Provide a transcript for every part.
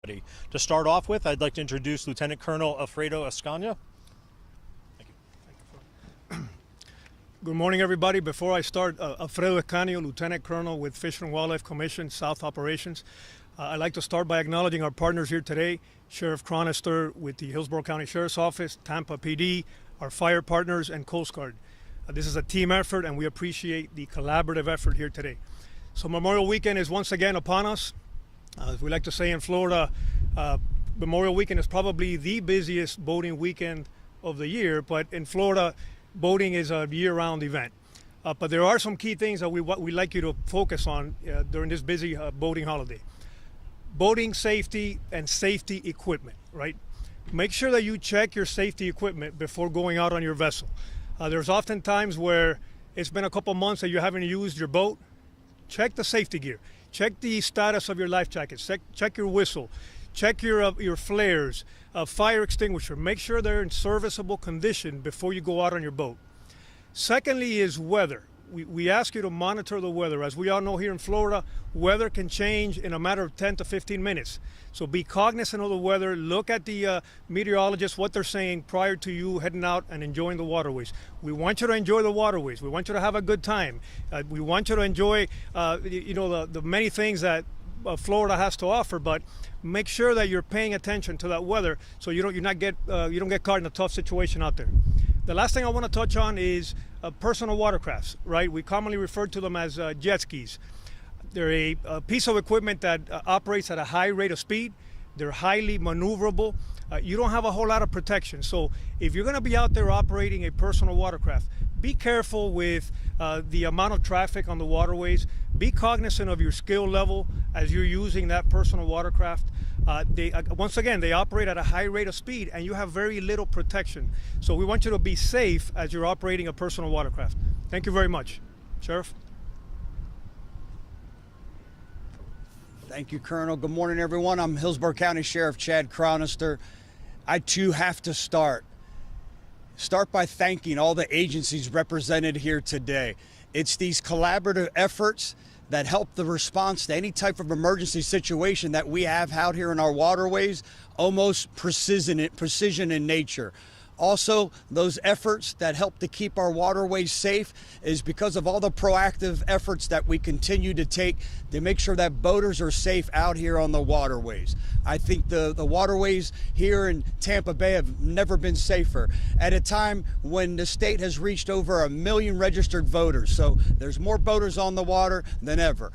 To start off with, I'd like to introduce Lieutenant Colonel Alfredo Ascania. Thank you. Good morning, everybody. Before I start, Alfredo Ascanio, Lieutenant Colonel with Fish and Wildlife Commission, South Operations. I'd like to start by acknowledging our partners here today, Sheriff Chronister with the Hillsborough County Sheriff's Office, Tampa PD, our fire partners, and Coast Guard. This is a team effort, and we appreciate the collaborative effort here today. So Memorial Weekend is once again upon us. As we like to say in Florida, Memorial Weekend is probably the busiest boating weekend of the year, but in Florida, boating is a year-round event. But there are some key things that we like you to focus on during this busy boating holiday. Boating safety and safety equipment, right? Make sure that you check your safety equipment before going out on your vessel. There's often times where it's been a couple months that you haven't used your boat. Check the safety gear. Check the status of your life jackets. Check your whistle. Check your flares, fire extinguisher. Make sure they're in serviceable condition before you go out on your boat. Secondly is weather. We ask you to monitor the weather. As we all know here in Florida, weather can change in a matter of 10 to 15 minutes. So be cognizant of the weather. Look at the meteorologists, what they're saying prior to you heading out and enjoying the waterways. We want you to enjoy the waterways. We want you to have a good time. We want you to enjoy, the many things that Florida has to offer, but make sure that you're paying attention to that weather so you don't get caught in a tough situation out there. The last thing I want to touch on is personal watercrafts, right? We commonly refer to them as jet skis. They're a piece of equipment that operates at a high rate of speed. They're highly maneuverable. You don't have a whole lot of protection. So if you're going to be out there operating a personal watercraft, be careful with the amount of traffic on the waterways. Be cognizant of your skill level as you're using that personal watercraft. Once again, they operate at a high rate of speed and you have very little protection. So we want you to be safe as you're operating a personal watercraft. Thank you very much. Sheriff? Thank you, Colonel. Good morning, everyone. I'm Hillsborough County Sheriff Chad Chronister. I, too, have to start by thanking all the agencies represented here today. It's these collaborative efforts that help the response to any type of emergency situation that we have out here in our waterways, almost precision in nature. Also, those efforts that help to keep our waterways safe is because of all the proactive efforts that we continue to take to make sure that boaters are safe out here on the waterways. I think the waterways here in Tampa Bay have never been safer at a time when the state has reached over 1 million registered voters. So there's more boaters on the water than ever.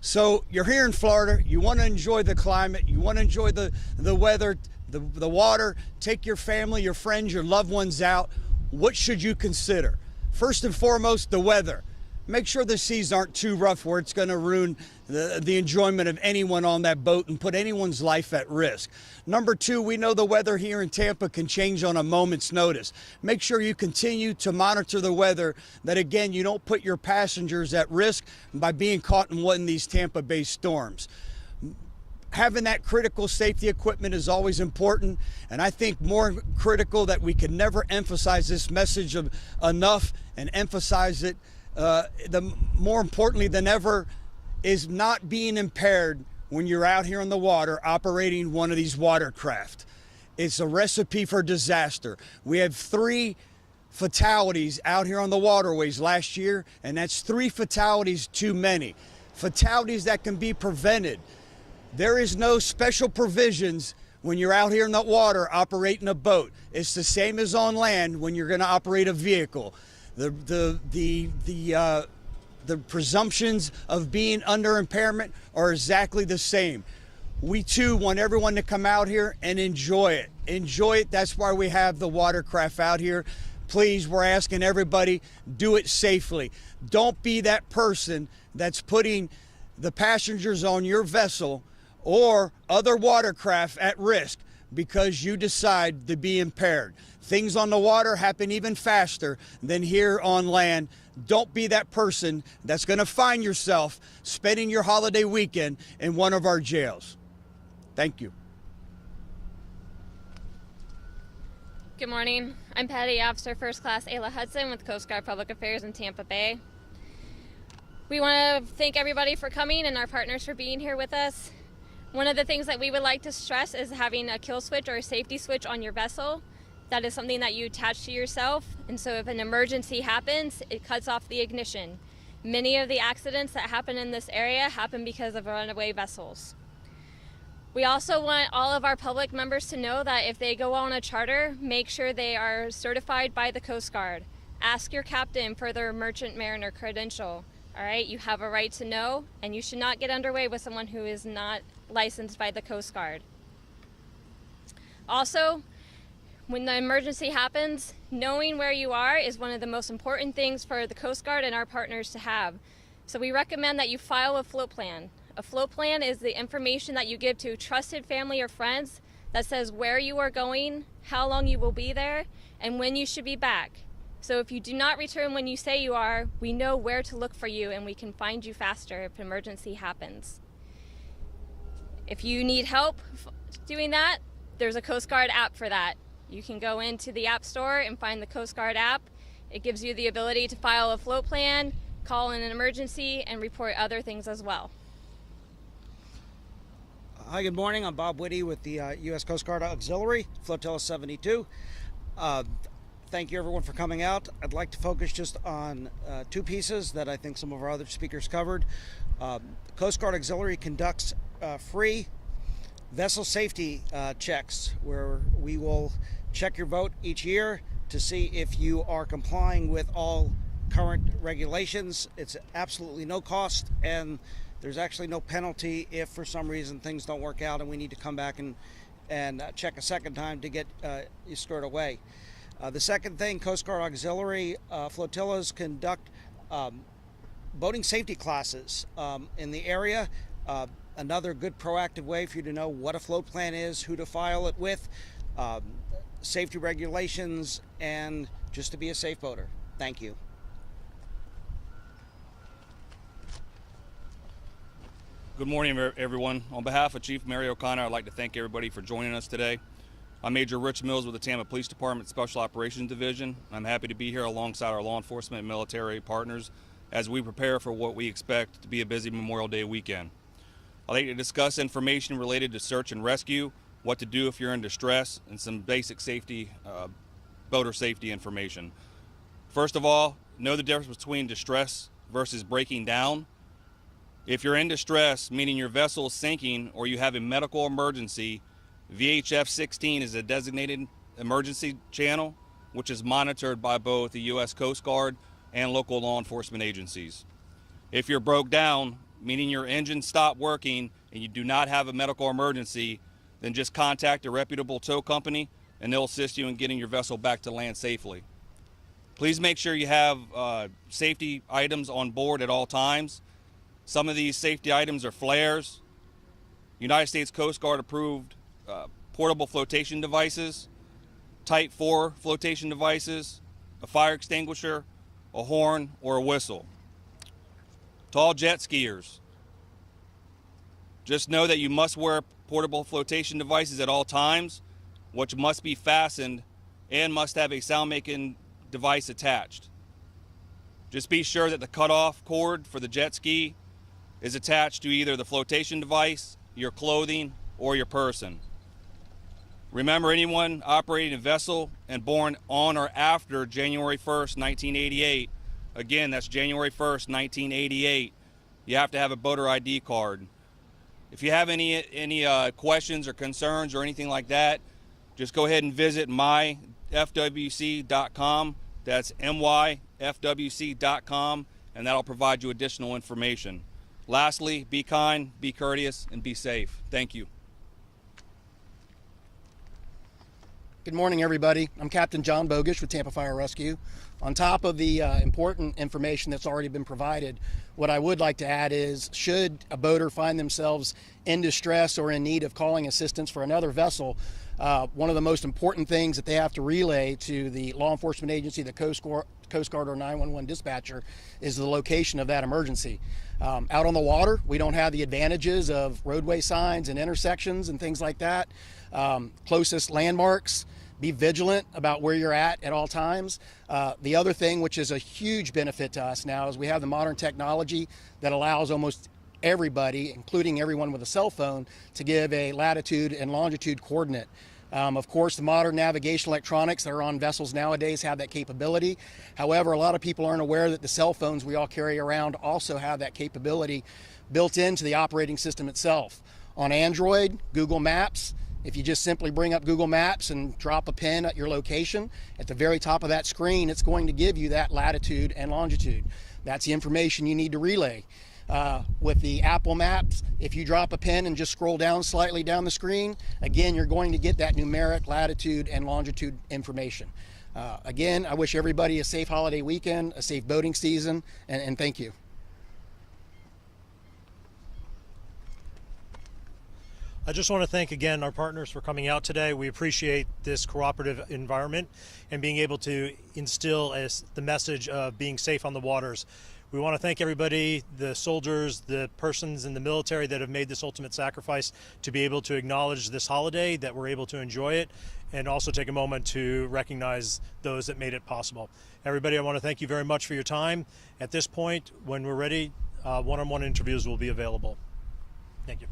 So you're here in Florida, you want to enjoy the climate, you want to enjoy the weather, the water, take your family, your friends, your loved ones out. What should you consider? First and foremost, the weather. Make sure the seas aren't too rough where it's going to ruin the enjoyment of anyone on that boat and put anyone's life at risk. Number two, we know the weather here in Tampa can change on a moment's notice. Make sure you continue to monitor the weather, that again, you don't put your passengers at risk by being caught in one of these Tampa Bay storms. Having that critical safety equipment is always important, and I think more critical that we can never emphasize this message of enough and emphasize it more importantly than ever is not being impaired when you're out here on the water operating one of these watercraft. It's a recipe for disaster. We had 3 fatalities out here on the waterways last year, and that's 3 fatalities too many. Fatalities that can be prevented. There is no special provisions when you're out here in the water operating a boat. It's the same as on land when you're going to operate a vehicle. The presumptions of being under impairment are exactly the same. We too want everyone to come out here and enjoy it. Enjoy it. That's why we have the watercraft out here. Please, we're asking everybody, do it safely. Don't be that person that's putting the passengers on your vessel or other watercraft at risk because you decide to be impaired. Things on the water happen even faster than here on land. Don't be that person that's going to find yourself spending your holiday weekend in one of our jails. Thank you. Good morning. I'm Petty Officer First Class Ayla Hudson with Coast Guard Public Affairs in Tampa Bay. We want to thank everybody for coming and our partners for being here with us. One of the things that we would like to stress is having a kill switch or a safety switch on your vessel. That is something that you attach to yourself, and so if an emergency happens, it cuts off the ignition. Many of the accidents that happen in this area happen because of runaway vessels. We also want all of our public members to know that if they go on a charter, make sure they are certified by the Coast Guard. Ask your captain for their merchant mariner credential. All right, you have a right to know, and you should not get underway with someone who is not licensed by the Coast Guard. Also, when the emergency happens, knowing where you are is one of the most important things for the Coast Guard and our partners to have. So we recommend that you file a float plan. A float plan is the information that you give to trusted family or friends that says where you are going, how long you will be there, and when you should be back. So if you do not return when you say you are, we know where to look for you and we can find you faster if an emergency happens. If you need help doing that, there's a Coast Guard app for that. You can go into the App Store and find the Coast Guard app. It gives you the ability to file a float plan, call in an emergency, and report other things as well. Hi, good morning. I'm Bob Whitty with the U.S. Coast Guard Auxiliary, Flotilla 72. Thank you, everyone, for coming out. I'd like to focus just on two pieces that I think some of our other speakers covered. Coast Guard Auxiliary conducts free vessel safety checks, where we will check your boat each year to see if you are complying with all current regulations. It's absolutely no cost, and there's actually no penalty if for some reason things don't work out and we need to come back and check a second time to get you squared away. The second thing, Coast Guard Auxiliary flotillas conduct boating safety classes in the area. Another good proactive way for you to know what a float plan is, who to file it with, safety regulations, and just to be a safe boater. Thank you. Good morning, everyone. On behalf of Chief Mary O'Connor, I'd like to thank everybody for joining us today. I'm Major Rich Mills with the Tampa Police Department Special Operations Division. I'm happy to be here alongside our law enforcement and military partners as we prepare for what we expect to be a busy Memorial Day weekend. I'd like to discuss information related to search and rescue, what to do if you're in distress, and some basic safety, boater safety information. First of all, know the difference between distress versus breaking down. If you're in distress, meaning your vessel is sinking or you have a medical emergency, VHF 16 is a designated emergency channel, which is monitored by both the U.S. Coast Guard and local law enforcement agencies. If you're broke down, meaning your engine stopped working and you do not have a medical emergency, then just contact a reputable tow company and they'll assist you in getting your vessel back to land safely. Please make sure you have safety items on board at all times. Some of these safety items are flares, United States Coast Guard approved portable flotation devices, Type 4 flotation devices, a fire extinguisher, a horn, or a whistle. To all jet skiers, just know that you must wear portable flotation devices at all times, which must be fastened and must have a sound-making device attached. Just be sure that the cutoff cord for the jet ski is attached to either the flotation device, your clothing, or your person. Remember, anyone operating a vessel and born on or after January 1st, 1988, again, that's January 1st, 1988, you have to have a boater ID card. If you have any questions or concerns or anything like that, just go ahead and visit myfwc.com. That's myfwc.com, and that'll provide you additional information. Lastly, be kind, be courteous, and be safe. Thank you. Good morning, everybody. I'm Captain John Bogish with Tampa Fire Rescue. On top of the important information that's already been provided, what I would like to add is, should a boater find themselves in distress or in need of calling assistance for another vessel, one of the most important things that they have to relay to the law enforcement agency, the Coast Guard or 911 dispatcher, is the location of that emergency. Out on the water, we don't have the advantages of roadway signs and intersections and things like that. Closest landmarks. Be vigilant about where you're at all times. The other thing, which is a huge benefit to us now, is we have the modern technology that allows almost everybody, including everyone with a cell phone, to give a latitude and longitude coordinate. Of course, the modern navigation electronics that are on vessels nowadays have that capability. However, a lot of people aren't aware that the cell phones we all carry around also have that capability built into the operating system itself. On Android, Google Maps, if you just simply bring up Google Maps and drop a pin at your location, at the very top of that screen, it's going to give you that latitude and longitude. That's the information you need to relay. With the Apple Maps, if you drop a pin and just scroll down slightly down the screen, again, you're going to get that numeric latitude and longitude information. Again, I wish everybody a safe holiday weekend, a safe boating season, and thank you. I just want to thank again our partners for coming out today. We appreciate this cooperative environment and being able to instill the message of being safe on the waters. We want to thank everybody, the soldiers, the persons in the military that have made this ultimate sacrifice to be able to acknowledge this holiday, that we're able to enjoy it, and also take a moment to recognize those that made it possible. Everybody, I want to thank you very much for your time. At this point, when we're ready, one-on-one interviews will be available. Thank you.